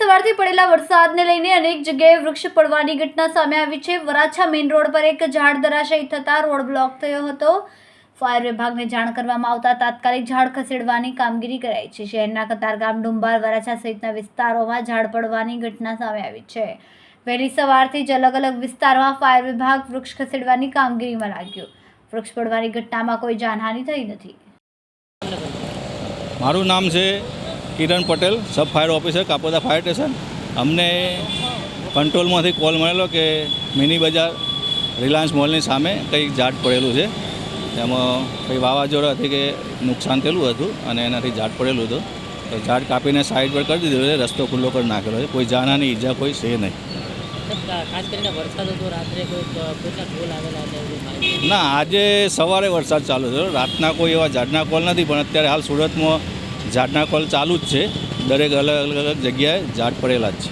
સવારથી પડેલા વરસાદને લઈને અનેક જગ્યાએ વૃક્ષ પડવાની ઘટના સામે આવી છે। વરાછા મેઇન રોડ પર એક ઝાડ ધરાશાયી થતા રોડ બ્લોક થયો હતો। ફાયર વિભાગને જાણ કરવામાં આવતા તાત્કાલિક ઝાડ ખસેડવાની કામગીરી કરાઈ છે। શહેરના કતારગામ, ડુંબાર, વરાછા સહિતના વિસ્તારોમાં ઝાડ પડવાની ઘટના સામે આવી છે। વહેલી સવારથી જ અલગ અલગ વિસ્તારમાં ફાયર વિભાગ વૃક્ષ ખસેડવાની કામગીરીમાં લાગ્યું। વૃક્ષ પડવાની ઘટનામાં કોઈ જાનહાનિ થઈ નથી। મારું નામ છે Kiran Patel, sub fire officer, Kapodra fire station. અમને કંટ્રોલમાંથી કોલ મળેલો કે મિની બજાર રિલાયન્સ મોલની સામે કંઈક ઝાડ પડેલું છે। એમાં કંઈ વાવાઝોડાથી કે નુકસાન થયેલું હતું અને એનાથી ઝાડ પડેલું હતું, તો ઝાડ કાપીને સાઈડ પર કરી દીધું છે, રસ્તો ખુલ્લો કરી નાખેલો છે। કોઈ જાનહાની ઈજા કોઈ છે નહીં। ખાસ કરીને વરસાદ હતો રાત્રે, કોઈના કોલ આવેલા હતા? ના, આજે સવારે વરસાદ ચાલુ થયો, રાતના કોઈ એવા ઝાડના કોલ નથી, પણ અત્યારે હાલ સુરતમાં ઝાડના કોલ ચાલુ જ છે। દરેક અલગ અલગ જગ્યાએ ઝાડ પડેલા જ છે।